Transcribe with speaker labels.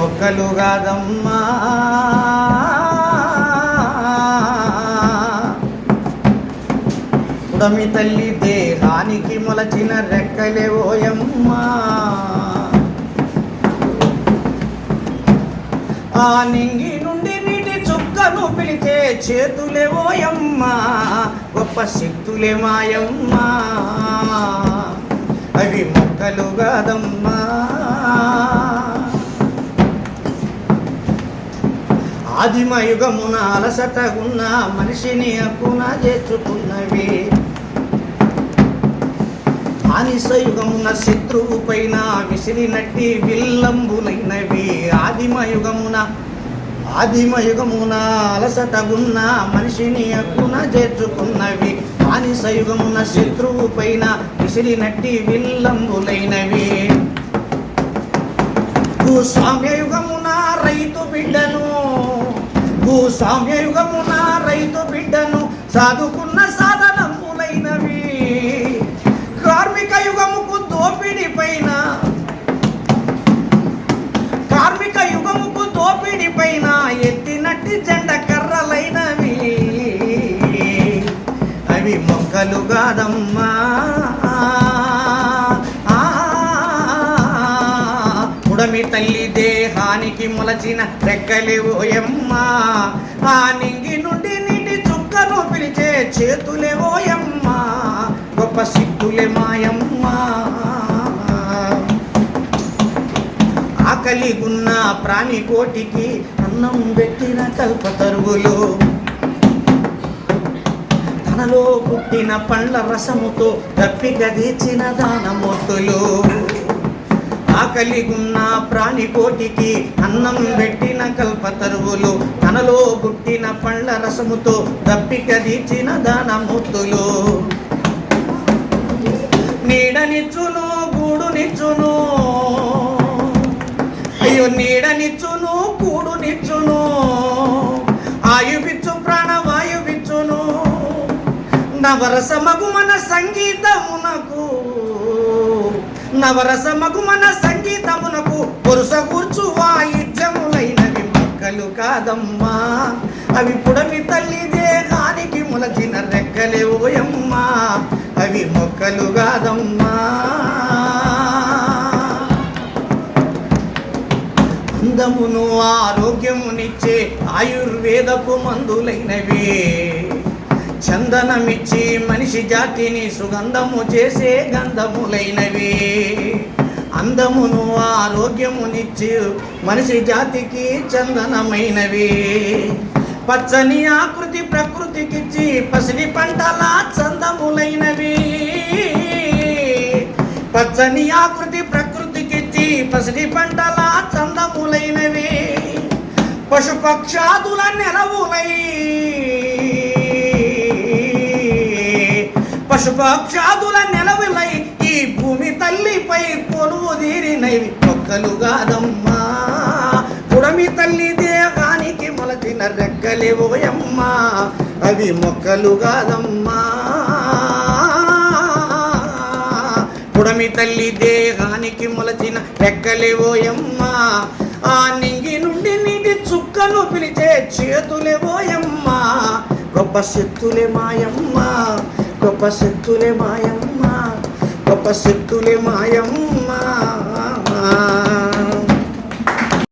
Speaker 1: మొక్కలు కాదమ్మా పుడమి తల్లి దేహానికి మొలచిన రెక్కలే ఓయమ్మా ఆ నింగి నుండి నీటి చుక్కను పిలిచే చేతులే ఓయమ్మా గొప్ప శక్తులే మాయమ్మా అవి మొక్కలు కాదమ్మా ఆదిమయుగమున అలసటగున్న మనిషిని హక్కున చేర్చుకున్నవి బానిసయుగమున శత్రువు పైన విసిరినట్టి విల్లంబులైనవి ఆదిమయుగమున అలసటగున్న మనిషిని హక్కున చేర్చుకున్నవి బానిసయుగమున శత్రువు పైన విసిరినట్టి విల్లంబులైనవి భూస్వామ్యయుగమున రైతు బిడ్డను సాధుకున్న సాధనములైనవి కార్మిక యుగముకు దోపిడి పైన ఎత్తినట్టి జెండ కర్రలైనవి అవి మొక్కలు కాదమ్మా పుడమి తల్లి దేహానికి మొలచిన రెక్కలే ఓయమ్మా ఆ నింగి నుండి నీటి చుక్కను పిలిచే చేతులే ఓయమ్మా గొప్ప సిక్కులే మాయమ్మా ఆకలిగున్న ప్రాణి కోటికి అన్నం పెట్టిన కల్పతరువులు తనలో పుట్టిన పండ్ల రసముతో దప్పిక తీర్చిన దానమూర్తులు ఆకలిగున్న ప్రాణి కోటికి అన్నం పెట్టిన కల్పతరువులు తనలో పుట్టిన పండ్ల రసముతో దప్పిక తీర్చిన దానమూర్తులు నీడనిచ్చును గూడునిచ్చును అయ్యో నీడనిచ్చును కూడునిచ్చును ఆయువిచ్చు ప్రాణవాయువిచ్చును నవరసమగు మన సంగీతమునకు పురుష కూర్చు వాయిద్యములైనవి మొక్కలు కాదమ్మా అవి పుడమి తల్లి దేహానికి మొలచిన రెక్కలే ఓయమ్మా అవి మొక్కలు కాదమ్మా అందమును ఆరోగ్యమునిచ్చే ఆయుర్వేదపు మందులైనవి చందనమిచ్చి మనిషి జాతిని సుగంధము చేసే గంధములైనవి అందమును ఆరోగ్యమునిచ్చి మనిషి జాతికి చందనమైనవి పచ్చని ఆకృతి ప్రకృతికిచ్చి పసిడి పంటల చందములైనవి పచ్చని ఆకృతి ప్రకృతికిచ్చి పసిడి పంటల చందములైనవి పశుపక్షాదుల నెలవులై ఈ భూమి తల్లిపై కొలువు తీరినవి మొక్కలు కాదమ్మా పుడమి తల్లి దేహానికి మొలచిన రెక్కలే ఓయమ్మా అవి మొక్కలు కాదమ్మా పుడమి తల్లి దేహానికి మొలచిన రెక్కలే ఓయమ్మా ఆ నింగి నుండి నీటి చుక్కను పిలిచే చేతులే ఓయమ్మా గొప్ప శక్తులే మాయమ్మా గొప్ప శక్తులే మాయమ్మా